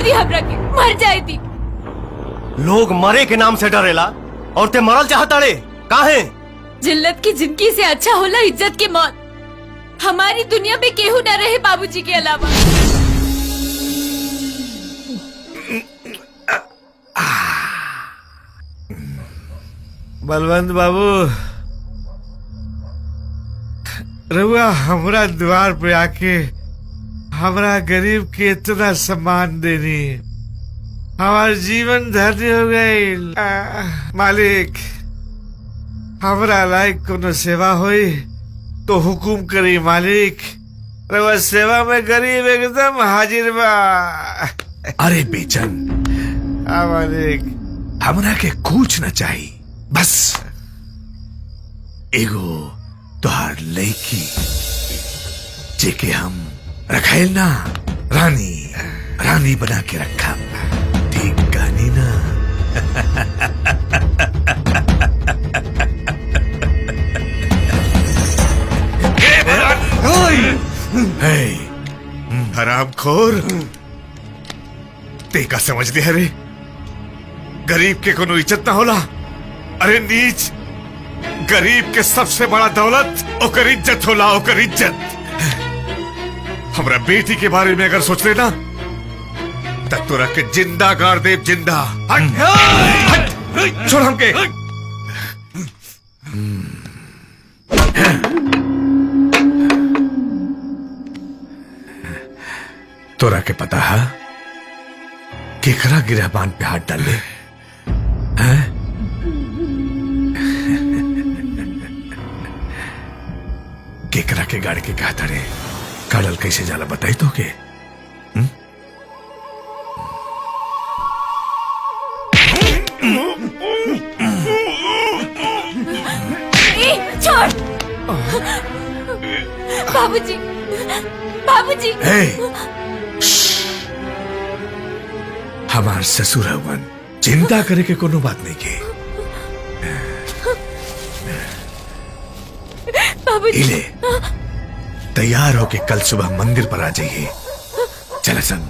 दी हमरा के, मर जाए दी। लोग मरे के नाम से डरेला और ते मरल चाहता रे काहे? जिल्लत की जिंदगी से अच्छा होला इज्जत की मौत। हमारी दुनिया में केहू न रहे बाबूजी के अलावा। बलवंत बाबू, रउआ हमरा द्वार पे आके हमरा गरीब के इतना सम्मान देनी, हमार जीवन धन्य हो गई। मालिक, हमरा लायक कोनो सेवा होई तो हुकुम करी मालिक। रउआ सेवा में गरीब एकदम हाजिर बा। अरे बेचन, हाँ मालिक, हमरा के कुछ न चाहिए, बस एगो तोहार लड़की जेके हम रखेल ना, रानी बना के रखा। ठीक कहानी ना? हरामखोर, ते का समझ लिया रे? गरीब के कोनो इज्जत ना होला? अरे नीच, गरीब के सबसे बड़ा दौलत ओकर इज्जत होला, ओकर इज्जत। हमरा बेटी के बारे में अगर सोच लेना तब तोरा के जिंदा गाड़ दे, जिंदा। हट, हट, छोड़ हमके। तोरा के पता है केकरा गिरहबान पे हाथ डाल ले हैं? केकरा के गाड़ी के कहा तड़े काडल कैसे जाला बताई तो के? छोड़ बाबूजी, बाबूजी। हमार ससुर हवन, चिंता करे के कोनो बात नहीं के। बाबूजी, इले तैयार होके कल सुबह मंदिर पर आ जाइए। चल संग।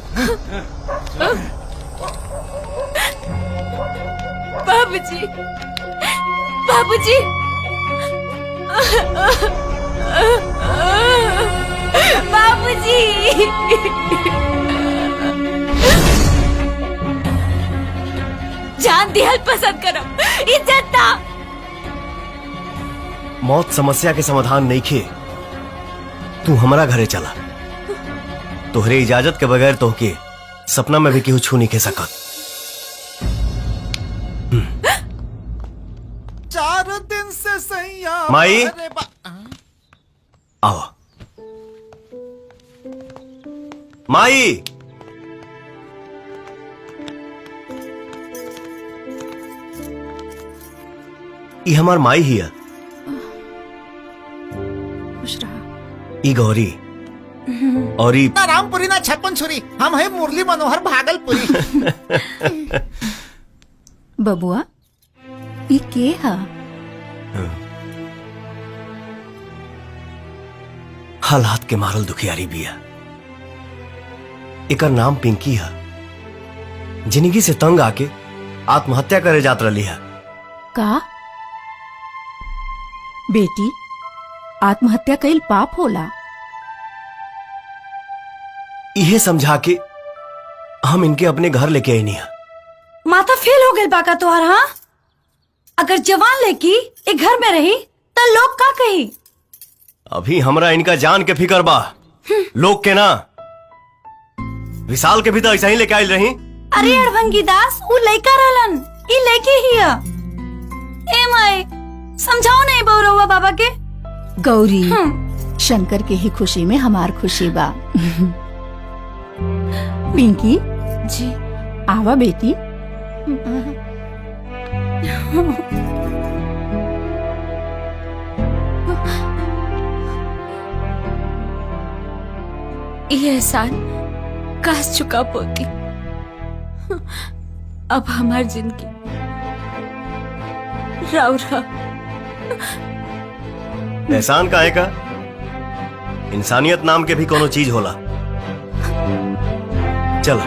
बाबूजी, बाबूजी, बाबूजी। जान दिहल पसंद करो, इज्जत ना। मौत समस्या के समाधान नहीं खे। तू हमारा घरे चला, तोहरे इजाजत के बगैर तोहके सपना में भी केहू छू नहीं खे सकत। 4 दिन से सैया माई, आओ माई। ई हमार माई ही है। खुश रहा। ई गौरी और ई ना रामपुरी ना छप्पन छुरी, हम है मुरली मनोहर भागलपुरी। बबुआ, ई के हा? हालात के मारल दुखियारी बिया। एकर नाम पिंकी है। जिंदगी से तंग आके आत्महत्या करे जात रही है। का बेटी, आत्महत्या कईल पाप होला? इहे समझा के हम इनके अपने घर लेके आई नहीं है। माथा फेल हो गई बाका तोहर। हाँ, अगर जवान लेकी एक घर में रही तो लोग का कही? अभी हमरा इनका जान के फिकर बा, लोग के ना। विशाल के भी तो ऐसा ही लेके आयल रही। अरे अड़भंगी दास, वो लड़का रहलन, ई लड़की ही है। ए माई, समझाओ नहीं बौरवा बाबा के। गौरी, शंकर के ही खुशी में हमार खुशी बा। पिंकी जी, आवा बेटी। ये एहसान काश चुका पोती। अब हमार जिंदगी राव रहा। एहसान काहे का? इंसानियत नाम के भी कोनो चीज होला। चल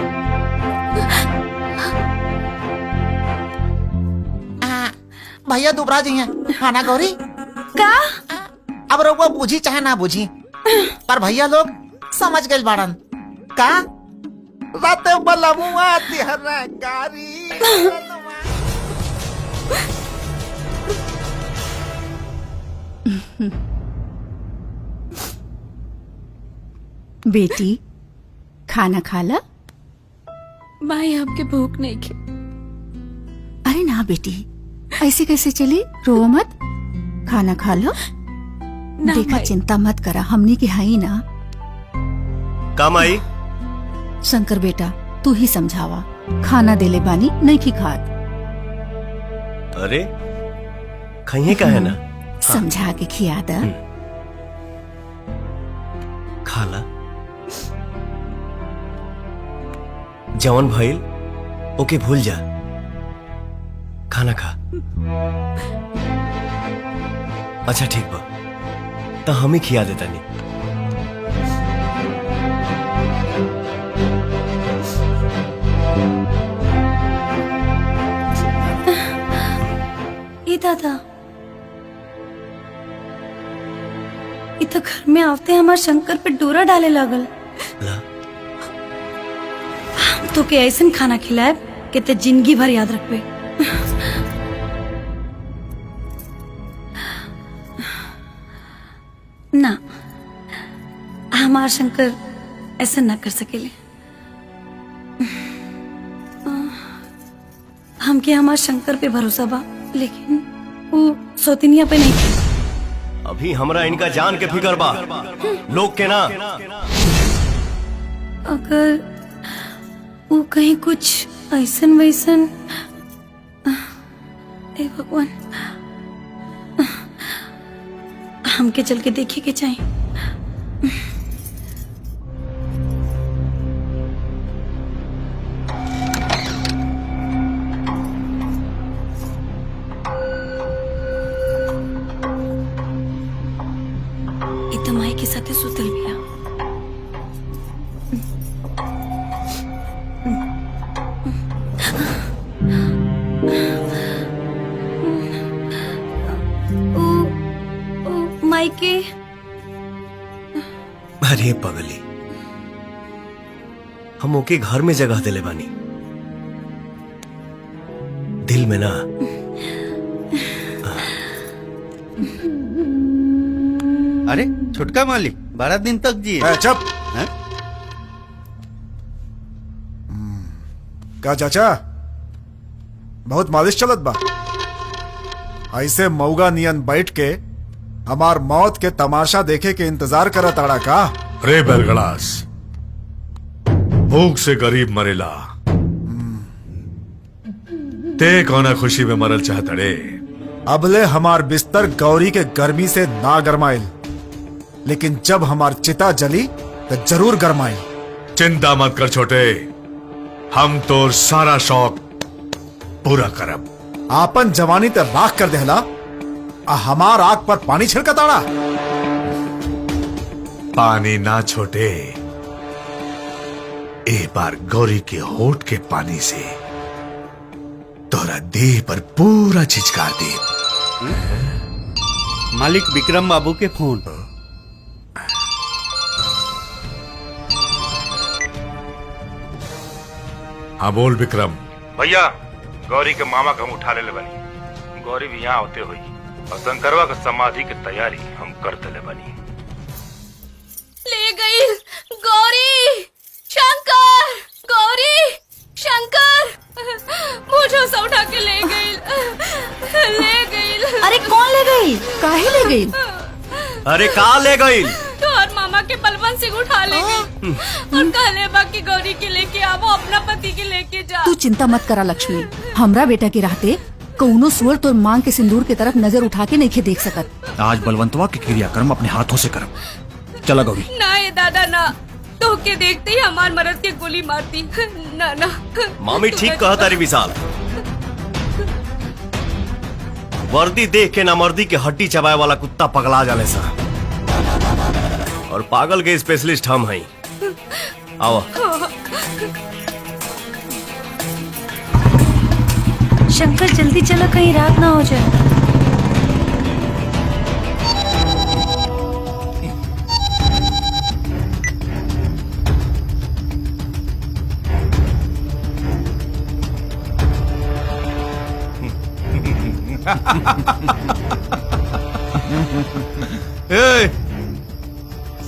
भैया दुबरा जी हैं खाना गौरी। का अब रउआ बुझी चाहे ना बुझी, पर भैया लोग समझ गए बाड़न का रात बलमुआ तिहरा कारी। बेटी खाना खा ला। माई हमके भूख नहीं खे। अरे ना बेटी, ऐसे कैसे चली? रो मत, खाना खा लो। ना देखा माई। चिंता मत करा, हमनी के हाई ना। काम आई। शंकर बेटा तू ही समझावा, खाना देले बानी नहीं की खात। अरे खाइए का है ना, समझा के खिया दा। खाला जवन भइल ओके भूल जा, खाना खा। अच्छा ठीक बा, तो हम ही खिया देता नहीं। ई दादा, ई तो घर में आते हमार शंकर पे डोरा डाले लगल। ला तो के ऐसन खाना खिलाए कि ते जिंदगी भर याद रखबे। ना, हमार शंकर ऐसा ना कर सकेले। हमके हमार शंकर पे भरोसा बा, लेकिन वो सौतिनिया पे नहीं। अभी हमरा इनका जान के फिकर बा, लोग के ना। अगर वो कहीं कुछ ऐसन वैसन, ए भगवान, हमके चल के देखे के चाहिए। इतमाई के साथे सुतल बिया। मायके। अरे पगली, हम ओके घर में जगह दिले बानी, दिल में ना। अरे छुटका मालिक 12 दिन तक जी। चुप। क्या चाचा, बहुत मालिश चलत बा? ऐसे मऊगा नियन बैठ के हमार मौत के तमाशा देखे के इंतजार करत आड़ा का? रे बेलगड़ास, भूख से गरीब मरेला, ते कौना खुशी में मरल चाहत रे? अबले हमार बिस्तर गौरी के गर्मी से ना गरमाइल, लेकिन जब हमार चिता जली तो जरूर गरमाइल। चिंता मत कर छोटे, हम तो सारा शौक पूरा करब। आपन जवानी ते राख कर देहला, हमार आग पर पानी छिड़का ताड़ा। पानी ना छोटे, एक बार गौरी के होठ के पानी से तोरा देह पर पूरा छिचकार दे। मालिक विक्रम बाबू के फोन। हाँ बोल विक्रम। भैया, गौरी के मामा के हम उठा ले बनी, गौरी भी यहाँ होते हुई, और शंकरवा के समाधि की तैयारी हम कर दले बनी। ले गई गौरी, शंकर, गौरी, शंकर, मुझे से उठा के ले गई, ले गई। अरे कौन ले गई? काहे ले गई? अरे का ले गई? तो और मामा के बलवंत सिंह उठा ले गई और कहले बाकी गौरी के लेके आवो, अपना पति के लेके जा। तू चिंता मत करा लक्ष्मी, हमरा बेटा के रहते कौनो सुअर तोर मांग के सिंदूर के तरफ नजर उठा के नहीं देख सकत। आज बलवंतवा के क्रियाक्रम अपने हाथों से करब। चला गौरी। ना ये दादा ना, तो के देखते ही हमार मरद के गोली मारती। ना ना मामी ठीक कहा तारी विशाल, वर्दी देख के नामर्दी के हड्डी चबाए वाला कुत्ता पगला जाने सा, और पागल के स्पेशलिस्ट हम हैं। आओ। शंकर जल्दी चलो, कहीं रात ना हो जाए। ए,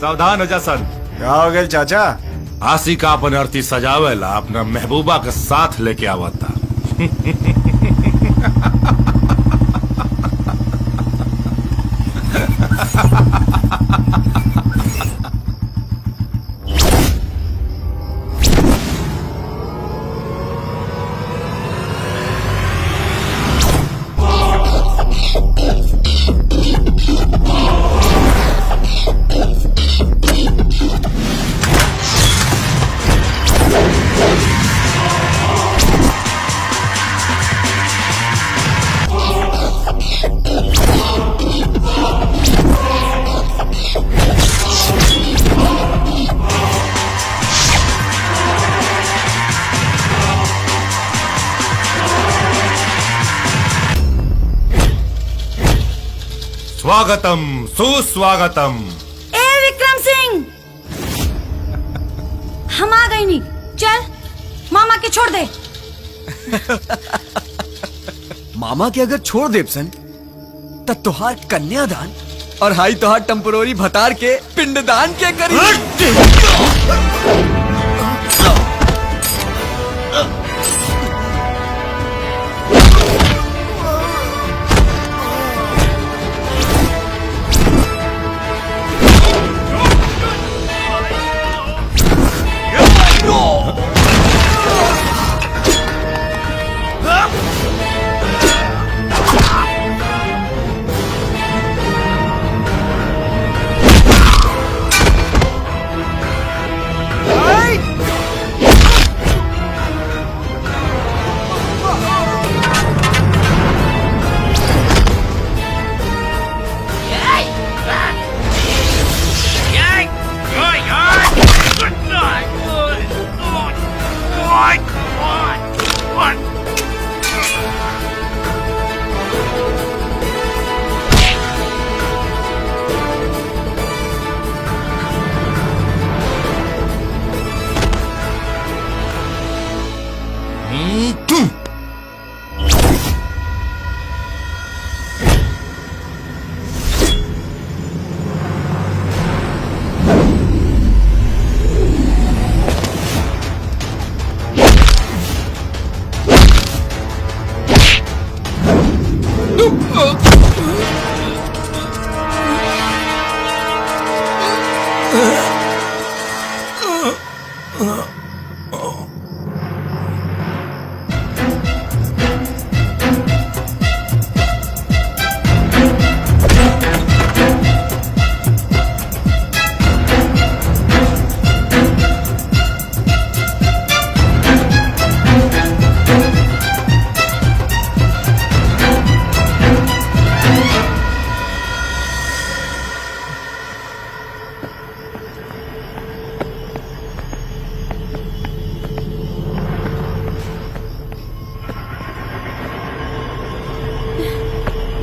सावधान हो जा सन। क्या हो गया चाचा? आसी का अपन अर्थी सजावेला अपना महबूबा के साथ लेके आवता। स्वागतम सुस्वागतम। ए विक्रम सिंह, हम आ गई नी। चल मामा के छोड़ दे। मामा के अगर छोड़ देव सन तब तोहार कन्यादान और हाई तोहार टेम्पोररी भतार के पिंडदान के करी।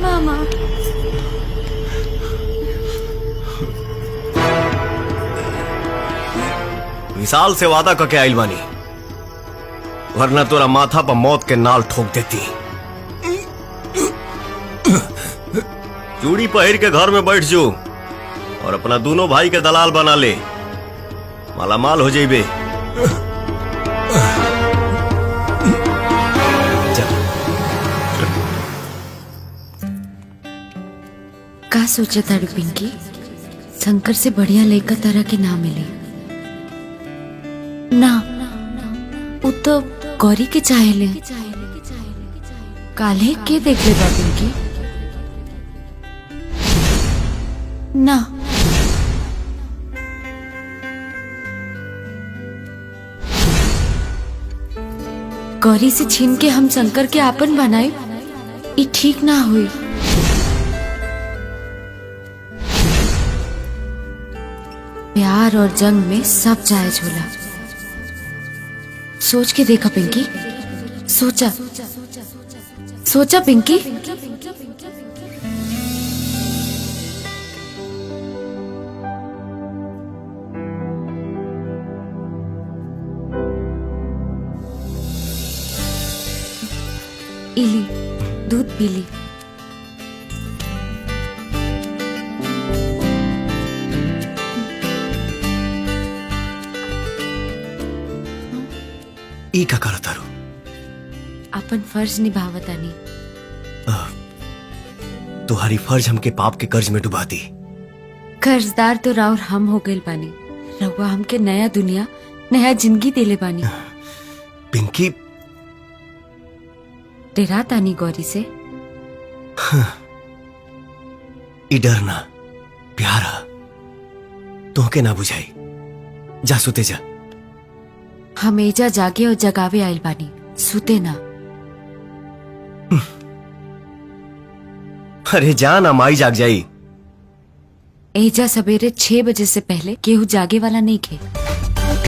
मामा विशाल से वादा करके आइल बानी, वरना तोरा माथा पर मौत के नाल ठोक देती। चूड़ी पहिर के घर में बैठ जो और अपना दोनों भाई के दलाल बना ले, मालामाल हो जाइबे। का सोचा था पिंकी, शंकर से बढ़िया लड़का तरह के ना मिले ना। वो तो गौरी के चाहे ले, काले के देख ले बा पिंकी ना। गौरी से छीन के हम शंकर के आपन बनाए, ये ठीक ना हुई। प्यार और जंग में सब जायज होला। सोच के देखा पिंकी, सोचा सोचा पिंकी, इली दूध पी ली। ई का करत तारू? अपन फर्ज निभावतानी। तुम्हारी फर्ज हमके पाप के कर्ज में डुबा दी। कर्जदार तो राउर हम हो गइल बानी। रउआ हमके नया दुनिया, नया जिंदगी देले बानी। पिंकी, डेरा तानी गौरी से। ई डरना प्यारा तोहके ना बुझाई। जा सुते जा। हम एजा जागे और जगावे आइल बानी, सुते ना। अरे जा ना, माई जाग जाई। एजा सवेरे 6 बजे से पहले केहू जागे वाला नहीं खे।